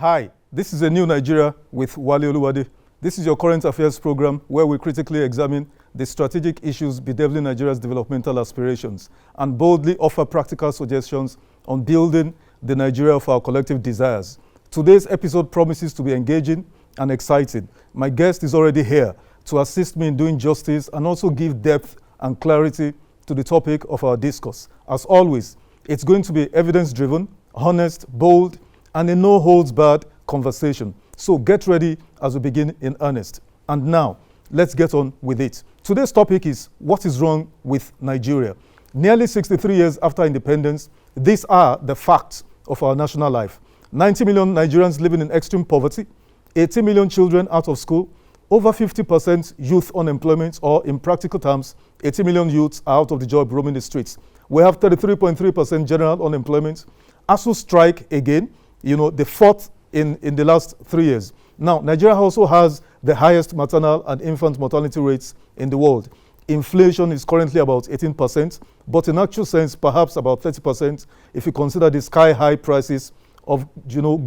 Hi, this is A New Nigeria with Wale Oluwade. This is your current affairs program where we critically examine the strategic issues bedeviling Nigeria's developmental aspirations and boldly offer practical suggestions on building the Nigeria of our collective desires. Today's episode promises to be engaging and exciting. My guest is already here to assist me in doing justice and also give depth and clarity to the topic of our discourse. As always, it's going to be evidence-driven, honest, bold, and a no-holds-barred conversation. So get ready as we begin in earnest. And now, let's get on with it. Today's topic is, what is wrong with Nigeria? Nearly 63 years after independence, these are the facts of our national life. 90 million Nigerians living in extreme poverty, 80 million children out of school, over 50% youth unemployment, or in practical terms, 80 million youths are out of the job roaming the streets. We have 33.3% general unemployment. ASU strike again, the fourth in the last 3 years. Now, Nigeria also has the highest maternal and infant mortality rates in the world. Inflation is currently about 18%, but in actual sense, perhaps about 30% if you consider the sky-high prices of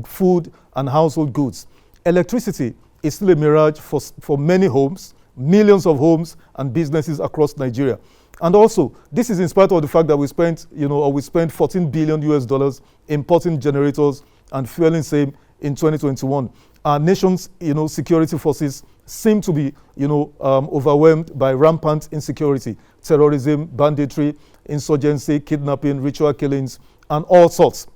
food and household goods. Electricity is still a mirage for many homes, millions of homes and businesses across Nigeria. And also, this is in spite of the fact that we spent $14 billion US importing generators and fueling same in 2021. Our nation's security forces seem to be overwhelmed by rampant insecurity, terrorism, banditry, insurgency, kidnapping, ritual killings, and all sorts.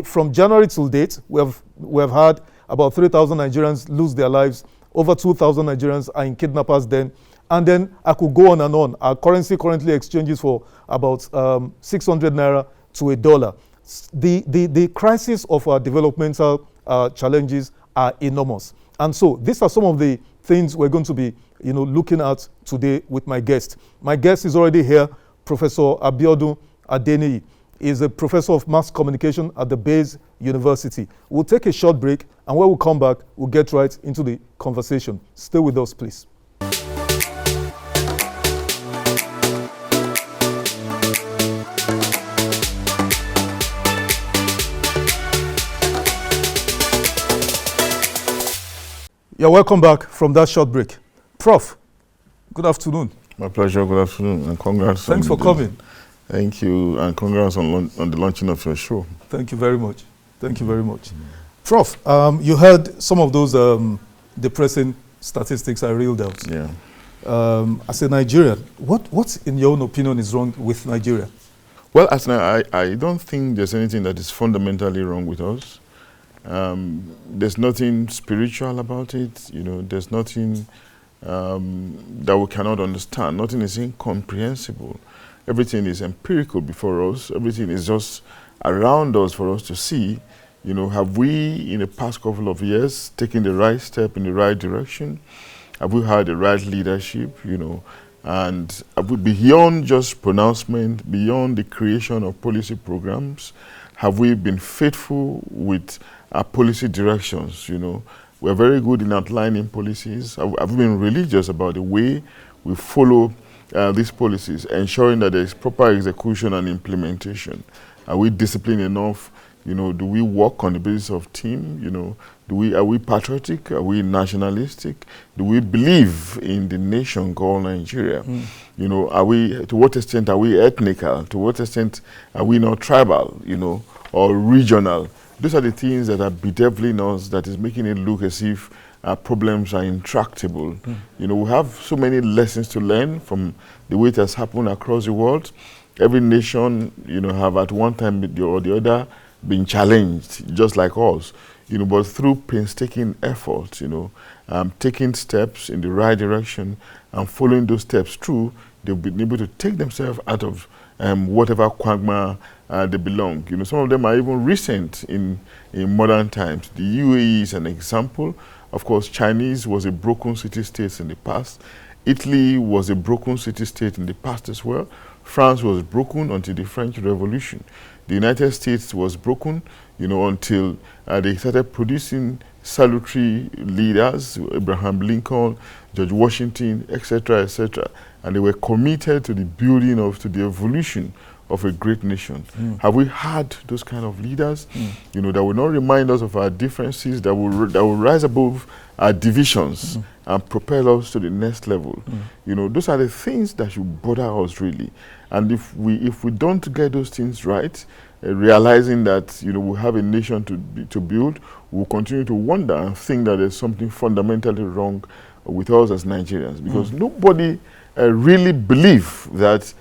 From January till date, we have had about 3,000 Nigerians lose their lives. Over 2,000 Nigerians are in kidnappers' den. And then I could go on and on. Our currency currently exchanges for about 600 naira to $1. The crisis of our developmental challenges are enormous. And so these are some of the things we're going to be looking at today with my guest. My guest is already here, Professor Abiodun Adeniyi. He is a professor of mass communication at the Bayes University. We'll take a short break, and when we come back, we'll get right into the conversation. Stay with us, please. Yeah, welcome back from that short break. Prof, good afternoon. My pleasure, good afternoon, and congrats. Thanks for coming. Thank you, and congrats on the launching of your show. Thank you very much. Thank you very much. Prof, you heard some of those depressing statistics I reeled out. Yeah. As a Nigerian, what in your own opinion is wrong with Nigeria? Well, I don't think there's anything that is fundamentally wrong with us. There's nothing spiritual about it. There's nothing that we cannot understand. Nothing is incomprehensible. Everything is empirical before us. Everything is just around us for us to see. Have we, in the past couple of years, taken the right step in the right direction? Have we had the right leadership? And have we, beyond just pronouncement, beyond the creation of policy programs, have we been faithful with our policy directions? We're very good in outlining policies. Have we been religious about the way we follow these policies, ensuring that there is proper execution and implementation? Are we disciplined enough? Do we work on the basis of team? Are we patriotic? Are we nationalistic? Do we believe in the nation called Nigeria? To what extent are we ethnical? To what extent are we not tribal, or regional? Those are the things that are bedeviling us, that is making it look as if our problems are intractable. We have so many lessons to learn from the way it has happened across the world. Every nation, have at one time or the other been challenged, just like us. But through painstaking effort, taking steps in the right direction and following those steps through, they've been able to take themselves out of whatever quagmire they belong. Some of them are even recent in modern times. The UAE is an example. Of course, Chinese was a broken city-state in the past. Italy was a broken city-state in the past as well. France was broken until the French Revolution. The United States was broken, until they started producing salutary leaders, Abraham Lincoln, George Washington, etc., etc. And they were committed to the building to the evolution of a great nation? Have we had those kind of leaders, you know, that will not remind us of our differences, that will rise above our divisions and propel us to the next level? You know, those are the things that should bother us really. And if we don't get those things right, realizing that, you know, we have a nation to build, we'll continue to wonder and think that there's something fundamentally wrong with us as Nigerians, because nobody really believe that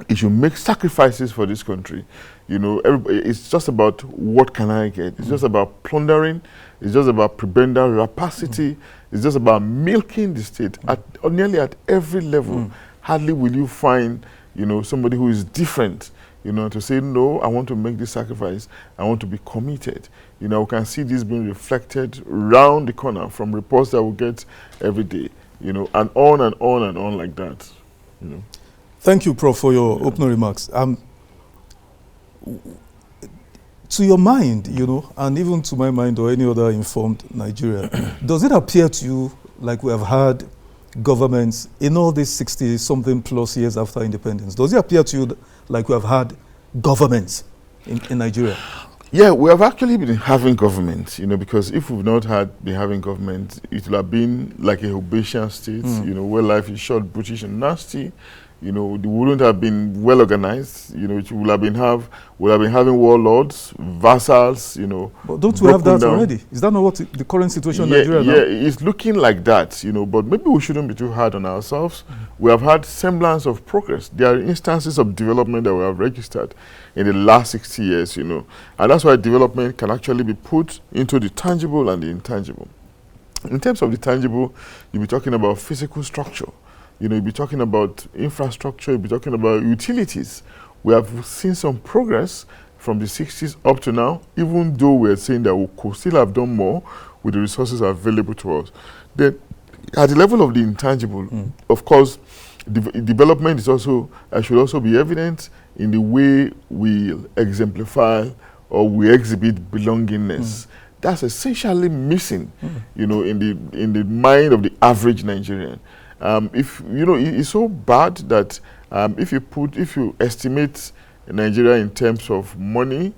it should make sacrifices for this country. You know, it's just about what can I get. It's just about plundering. It's just about prebendal rapacity. It's just about milking the state nearly at every level. Hardly will you find, you know, somebody who is different, you know, to say, no, I want to make this sacrifice. I want to be committed. You know, we can see this being reflected round the corner from reports that we get every day, you know, and on and on and on like that, you know. Thank you, Prof, for your opening remarks. To your mind, you know, and even to my mind or any other informed Nigerian, does it appear to you like we have had governments in all these 60-something plus years after independence? Does it appear to you like we have had governments in Nigeria? Yeah, we have actually been having government, you know, because if we've not been having government, it would have been like a Hobbesian state, you know, where life is short, brutish and nasty. You know, they wouldn't have been well organized. You know, it would have been having warlords, vassals. You know, but don't we have that already? Is that not what the current situation in Nigeria now? Yeah, it's looking like that. You know, but maybe we shouldn't be too hard on ourselves. We have had semblance of progress. There are instances of development that we have registered in the last 60 years. You know, and that's why development can actually be put into the tangible and the intangible. In terms of the tangible, you'll be talking about physical structure. You know, you'll be talking about infrastructure, you'll be talking about utilities. We have seen some progress from the 60s up to now, even though we're saying that we could still have done more with the resources available to us. Then, at the level of the intangible, of course, development is also should also be evident in the way we exemplify or we exhibit belongingness. That's essentially missing, you know, in the mind of the average Nigerian. If you know, it's so bad that if you estimate Nigeria in terms of money,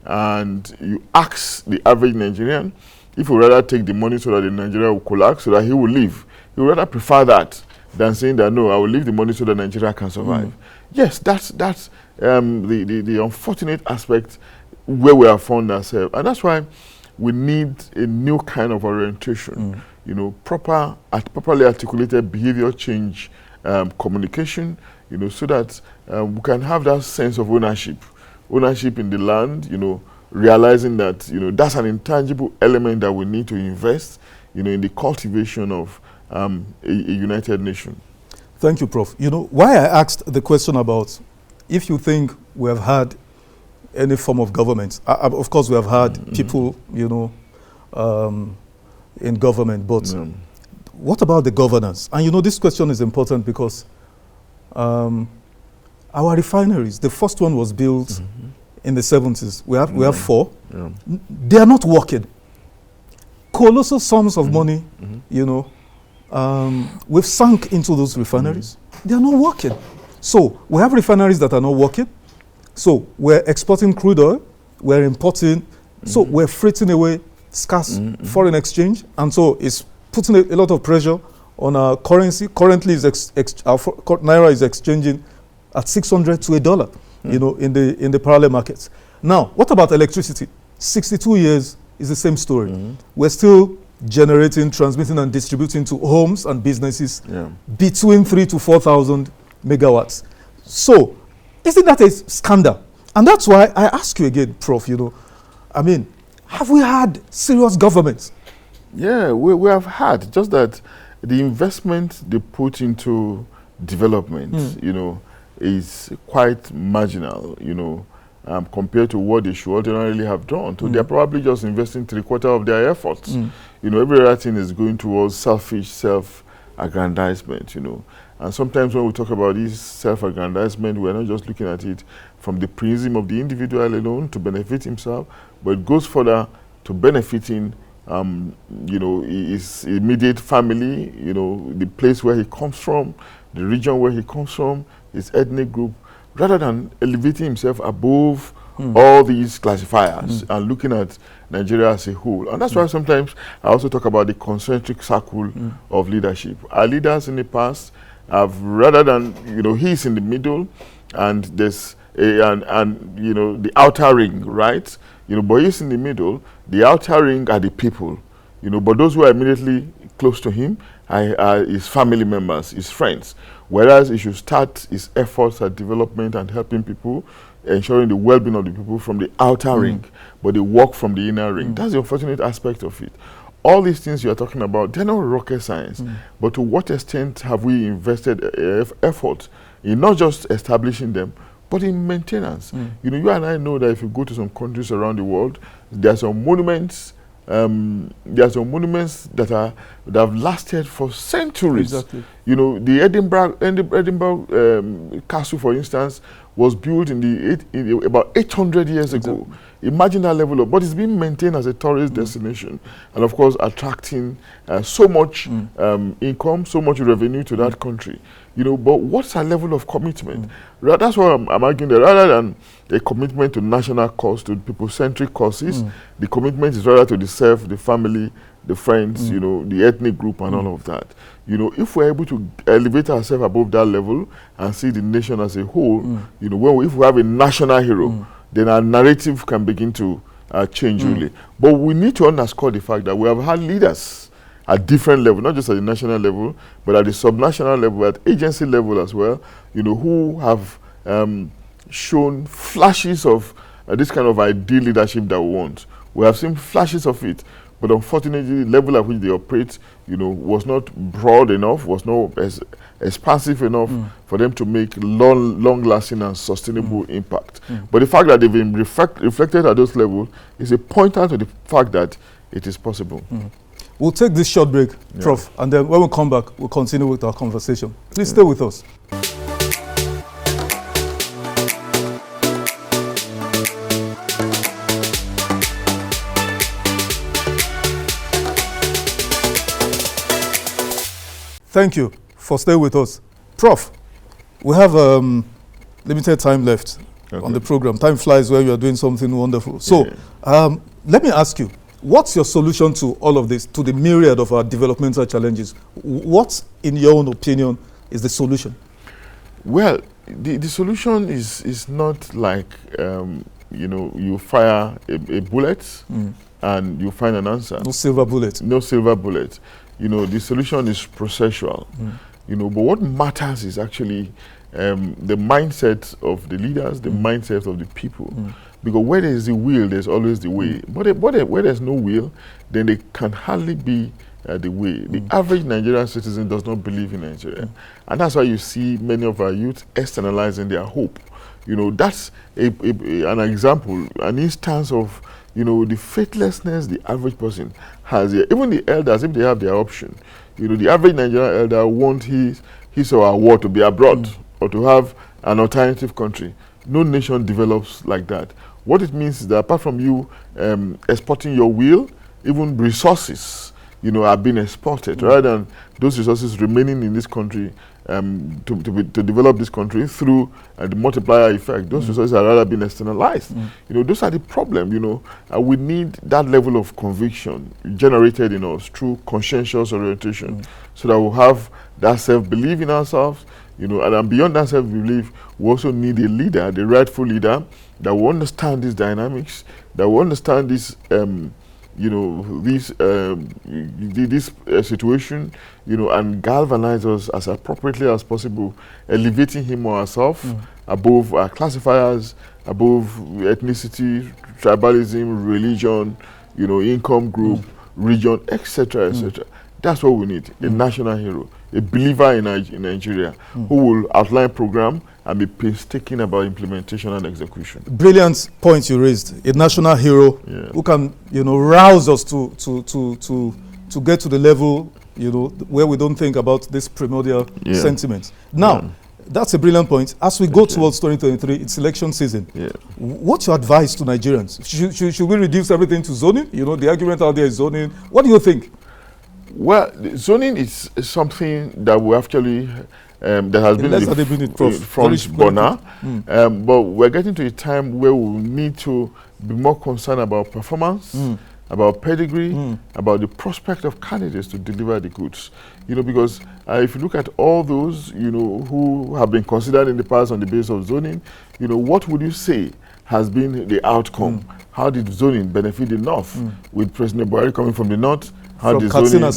and you ask the average Nigerian if he would rather take the money so that the Nigeria will collapse, so that he will leave, he would rather prefer that than saying that no, I will leave the money so that Nigeria can survive. Yes, that's the unfortunate aspect where we have found ourselves, and that's why we need a new kind of orientation. You know, properly articulated behavior change communication, you know, so that we can have that sense of ownership in the land, you know, realizing that, you know, that's an intangible element that we need to invest, you know, in the cultivation of a united nation. Thank you, Prof. You know, why I asked the question about if you think we have had any form of government. Of course, we have had people, you know, in government, but what about the governance? And you know, this question is important because our refineries, the first one was built in the 70s. We have 4. They are not working. Colossal sums of money, you know, we've sunk into those refineries. They are not working. So we have refineries that are not working. So we're exporting crude oil, we're importing, so we're freighting away scarce foreign exchange, and so it's putting a lot of pressure on our currency. Currently, our naira is exchanging at 600 to $1, you know, in the parallel markets. Now, what about electricity? 62 years is the same story. We're still generating, transmitting, and distributing to homes and businesses between 3,000 to 4,000 megawatts. So, isn't that a scandal? And that's why I ask you again, Prof, you know, I mean, have we had serious governments? Yeah, we have had, just that the investment they put into development, you know, is quite marginal, you know, compared to what they should ordinarily have done. So they're probably just investing 3/4 of their efforts. You know, every other thing is going towards selfish self-aggrandizement, you know. And sometimes when we talk about this self-aggrandizement, we're not just looking at it from the prism of the individual alone to benefit himself, but it goes further to benefiting, you know, his immediate family, you know, the place where he comes from, the region where he comes from, his ethnic group, rather than elevating himself above all these classifiers and looking at Nigeria as a whole. And that's why sometimes I also talk about the concentric circle of leadership. Our leaders in the past have, rather than, he's in the middle and there's the outer ring, right? But he's in the middle. The outer ring are the people, but those who are immediately close to him are his family members, his friends. Whereas he should start his efforts at development and helping people, ensuring the well-being of the people from the outer ring, but they work from the inner ring. That's the unfortunate aspect of it. All these things you are talking about, they're not rocket science, but to what extent have we invested effort in not just establishing them, but in maintenance? You and I know that if you go to some countries around the world, there are some monuments. There are some monuments that have lasted for centuries. Exactly. The Edinburgh Castle, for instance, was built in about 800 years ago. Imagine that level of, but it's being maintained as a tourist destination, and of course attracting so much income, so much revenue to that country. But what's our level of commitment? That's why I'm arguing that rather than a commitment to national cause, to people-centric causes, the commitment is rather to the self, the family, the friends, the ethnic group, and all of that. If we're able to elevate ourselves above that level and see the nation as a whole, if we have a national hero, then our narrative can begin to change really. But we need to underscore the fact that we have had leaders at different levels, not just at the national level, but at the subnational level, at agency level as well, who have shown flashes of this kind of ideal leadership that we want. We have seen flashes of it, but unfortunately, the level at which they operate, was not broad enough, was not expansive enough for them to make long-lasting and sustainable impact. But the fact that they've been reflected at those levels is a pointer to the fact that it is possible. We'll take this short break, Prof, and then when we come back, we'll continue with our conversation. Please stay with us. Thank you for staying with us. Prof, we have limited time left on the program. Time flies when you are doing something wonderful. So let me ask you, what's your solution to all of this, to the myriad of our developmental challenges? What, in your own opinion, is the solution? Well, the solution is not like, you fire a bullet and you find an answer. No silver bullet. No silver bullet. The solution is processual. But what matters is actually the mindset of the leaders, the mindset of the people. Because where there is the will, there's always the way. But where there's no will, then there can hardly be the way. The average Nigerian citizen does not believe in Nigeria. And that's why you see many of our youth externalizing their hope. That's an example, an instance of the faithlessness the average person has here. Even the elders, if they have their option, the average Nigerian elder wants his or her war to be abroad or to have an alternative country. No nation develops like that. What it means is that apart from you exporting your will, even resources, are being exported rather than those resources remaining in this country to develop this country through the multiplier effect. Those resources are rather being externalized. Those are the problem. We need that level of conviction generated in us through conscientious orientation, so that we'll have that self-belief in ourselves. And beyond that self-belief, we also need a leader, the rightful leader, that will understand these dynamics, that will understand this this situation, and galvanize us as appropriately as possible, elevating him or herself above our classifiers, above ethnicity, tribalism, religion, income group, region, etc., etc. That's what we need, a national hero, a believer in Nigeria, who will outline program and be painstaking about implementation and execution. Brilliant point you raised. A national hero who can, rouse us to get to the level, where we don't think about this primordial sentiments. Now, that's a brilliant point. As we go towards 2023, it's election season. What's your advice to Nigerians? Should we reduce everything to zoning? The argument out there is zoning. What do you think? Well, zoning is something that we actually that has been in the front burner. But we're getting to a time where we need to be more concerned about performance, about pedigree, about the prospect of candidates to deliver the goods. You know, because if you look at all those, you know, who have been considered in the past on the basis of zoning, you know, what would you say has been the outcome? How did zoning benefit the North? With President Buhari coming from the North, how did zoning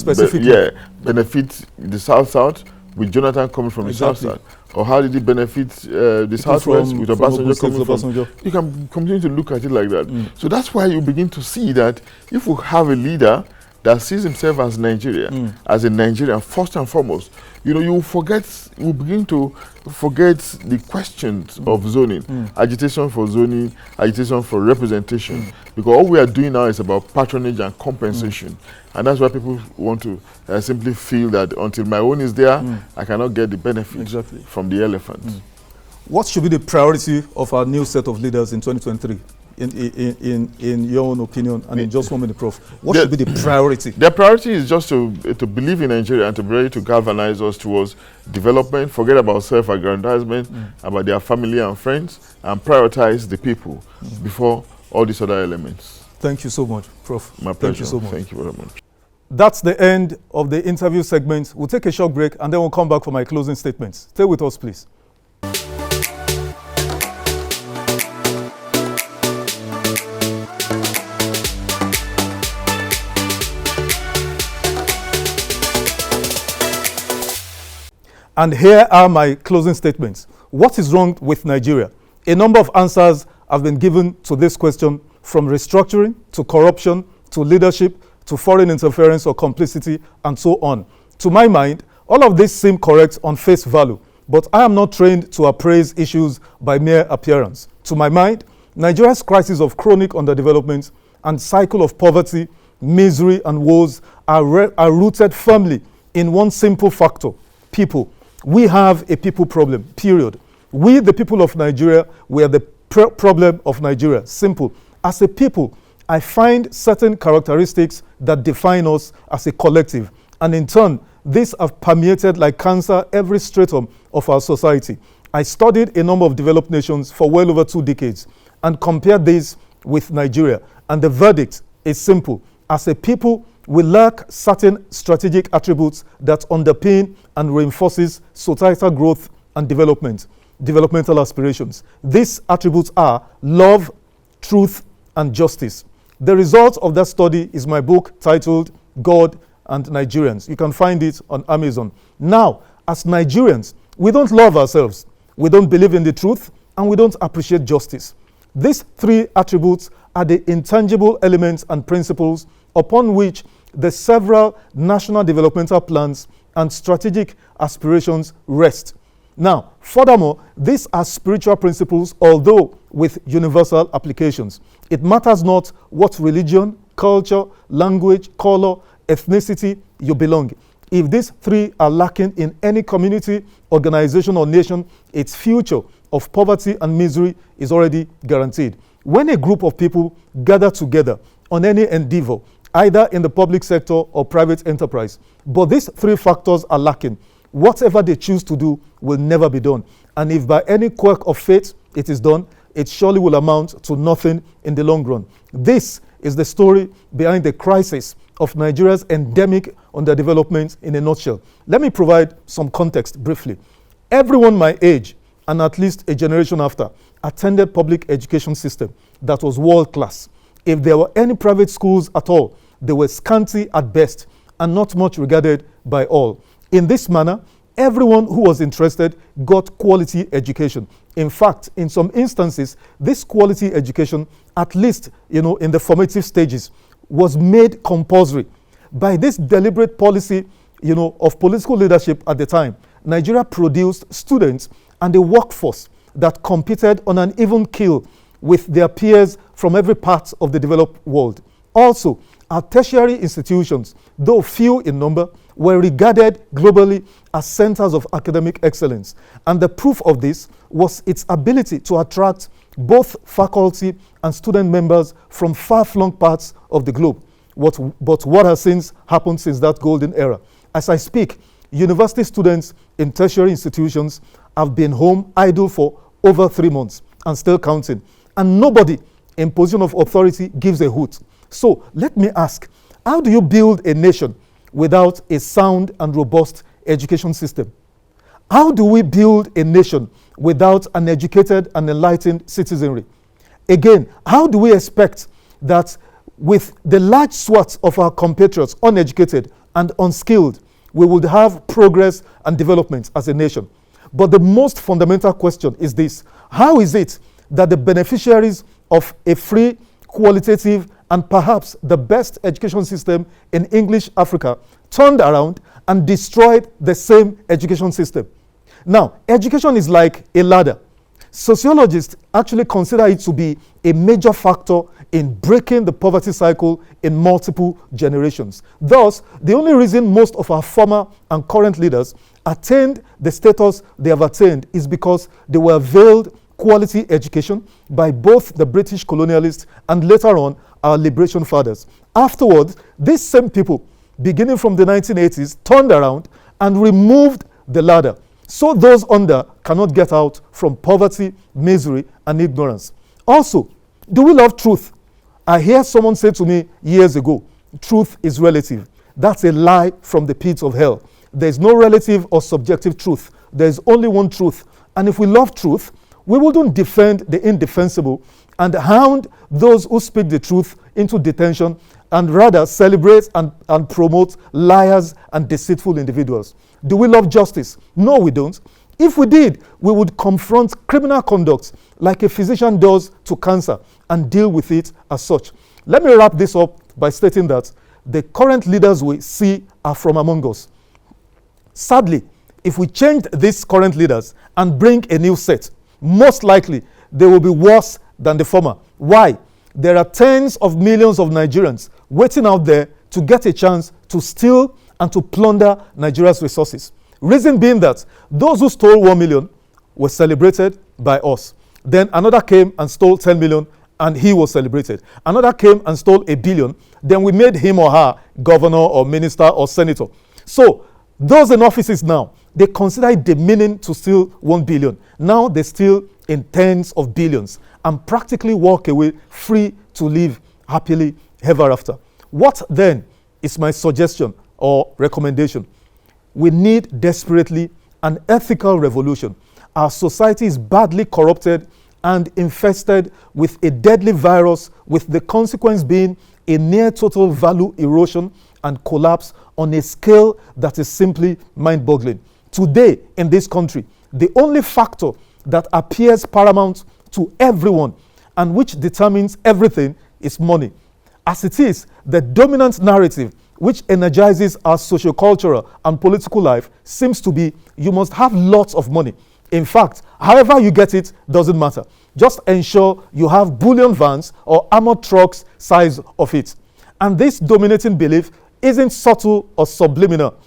benefit the South-South? With Jonathan coming from the South-South? Or how did it benefit the South-West with Obasanjo coming from? You can continue to look at it like that. So that's why you begin to see that if we have a leader that sees himself as Nigeria, as a Nigerian first and foremost, you know, you begin to forget the questions of zoning, agitation for zoning, agitation for representation, because all we are doing now is about patronage and compensation. And that's why people want to simply feel that until my own is there, I cannot get the benefit from the elephant. What should be the priority of our new set of leaders in 2023? In your own opinion, and in just 1 minute, Prof, what should be the priority? Their priority is just to believe in Nigeria and to be ready to galvanize us towards development, forget about self-aggrandizement, about their family and friends, and prioritize the people before all these other elements. Thank you so much, Prof. My pleasure. Thank you so much. Thank you very much. That's the end of the interview segment. We'll take a short break and then we'll come back for my closing statements. Stay with us, please. And here are my closing statements. What is wrong with Nigeria? A number of answers have been given to this question, from restructuring to corruption to leadership to foreign interference or complicity and so on. To my mind, all of this seem correct on face value, but I am not trained to appraise issues by mere appearance. To my mind, Nigeria's crisis of chronic underdevelopment and cycle of poverty, misery and woes are rooted firmly in one simple factor: people. We have a people problem, period. We, the people of Nigeria, we are the problem of Nigeria. Simple. As a people, I find certain characteristics that define us as a collective. And in turn, these have permeated like cancer every stratum of our society. I studied a number of developed nations for well over 2 decades and compared these with Nigeria. And the verdict is simple. As a people, we lack certain strategic attributes that underpin and reinforces societal growth and developmental aspirations. These attributes are love, truth, and justice. The result of that study is my book titled God and Nigerians. You can find it on Amazon. Now, as Nigerians, we don't love ourselves, we don't believe in the truth, and we don't appreciate justice. These 3 attributes are the intangible elements and principles upon which the several national developmental plans and strategic aspirations rest. Now, furthermore, these are spiritual principles, although with universal applications. It matters not what religion, culture, language, color, ethnicity you belong. If these 3 are lacking in any community, organization, or nation, its future of poverty and misery is already guaranteed. When a group of people gather together on any endeavor, either in the public sector or private enterprise, but these 3 factors are lacking, whatever they choose to do will never be done. And if by any quirk of fate it is done, it surely will amount to nothing in the long run. This is the story behind the crisis of Nigeria's endemic underdevelopment in a nutshell. Let me provide some context briefly. Everyone my age, and at least a generation after, attended public education system that was world class. If there were any private schools at all, they were scanty at best and not much regarded by all. In this manner, everyone who was interested got quality education. In fact, in some instances, this quality education, at least in the formative stages, was made compulsory. By this deliberate policy of political leadership at the time, Nigeria produced students and a workforce that competed on an even keel with their peers from every part of the developed world. Also, our tertiary institutions, though few in number, were regarded globally as centers of academic excellence. And the proof of this was its ability to attract both faculty and student members from far-flung parts of the globe. But what has since happened since that golden era? As I speak, university students in tertiary institutions have been home idle for over 3 months and still counting. And nobody in position of authority gives a hoot. So let me ask, how do you build a nation without a sound and robust education system? How do we build a nation without an educated and enlightened citizenry? Again, how do we expect that with the large swath of our compatriots uneducated and unskilled, we would have progress and development as a nation? But the most fundamental question is this: how is it that the beneficiaries of a free, qualitative, and perhaps the best education system in English Africa turned around and destroyed the same education system? Now, education is like a ladder. Sociologists actually consider it to be a major factor in breaking the poverty cycle in multiple generations. Thus, the only reason most of our former and current leaders attained the status they have attained is because they were veiled quality education by both the British colonialists and later on our liberation fathers. Afterwards, these same people, beginning from the 1980s, turned around and removed the ladder, so those under cannot get out from poverty, misery, and ignorance. Also, do we love truth? I hear someone say to me years ago, truth is relative. That's a lie from the pits of hell. There's no relative or subjective truth. There's only one truth. And if we love truth, we wouldn't defend the indefensible and hound those who speak the truth into detention, and rather celebrate and promote liars and deceitful individuals. Do we love justice? No, we don't. If we did, we would confront criminal conduct like a physician does to cancer and deal with it as such. Let me wrap this up by stating that the current leaders we see are from among us. Sadly, if we change these current leaders and bring a new set, most likely they will be worse than the former. Why? There are tens of millions of Nigerians waiting out there to get a chance to steal and to plunder Nigeria's resources. Reason being that those who stole 1 million were celebrated by us. Then another came and stole 10 million and he was celebrated. Another came and stole 1 billion. Then we made him or her governor or minister or senator. So those in offices now, they consider it demeaning to steal 1 billion. Now they steal in tens of billions and practically walk away free to live happily ever after. What then is my suggestion or recommendation? We need desperately an ethical revolution. Our society is badly corrupted and infested with a deadly virus, with the consequence being a near total value erosion and collapse on a scale that is simply mind-boggling. Today in this country, the only factor that appears paramount to everyone and which determines everything is money. As it is, the dominant narrative which energizes our sociocultural and political life seems to be you must have lots of money. In fact, however you get it doesn't matter. Just ensure you have bullion vans or armored trucks size of it. And this dominating belief isn't subtle or subliminal,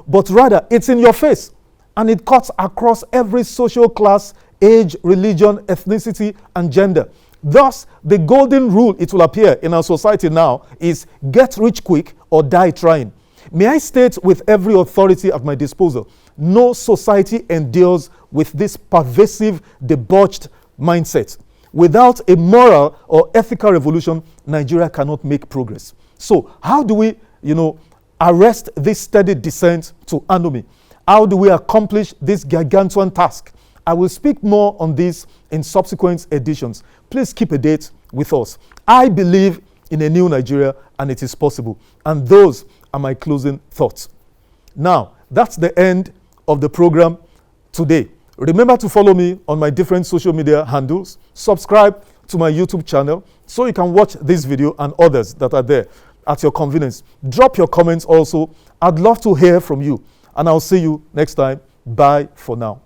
but rather it's in your face. And it cuts across every social class, age, religion, ethnicity, and gender. Thus, the golden rule, it will appear in our society now, is get rich quick or die trying. May I state with every authority at my disposal, no society endures with this pervasive, debauched mindset. Without a moral or ethical revolution, Nigeria cannot make progress. So how do we, arrest this steady descent to anomy? How do we accomplish this gargantuan task? I will speak more on this in subsequent editions. Please keep a date with us. I believe in a new Nigeria and it is possible. And those are my closing thoughts. Now, that's the end of the program today. Remember to follow me on my different social media handles. Subscribe to my YouTube channel so you can watch this video and others that are there at your convenience. Drop your comments also. I'd love to hear from you. And I'll see you next time. Bye for now.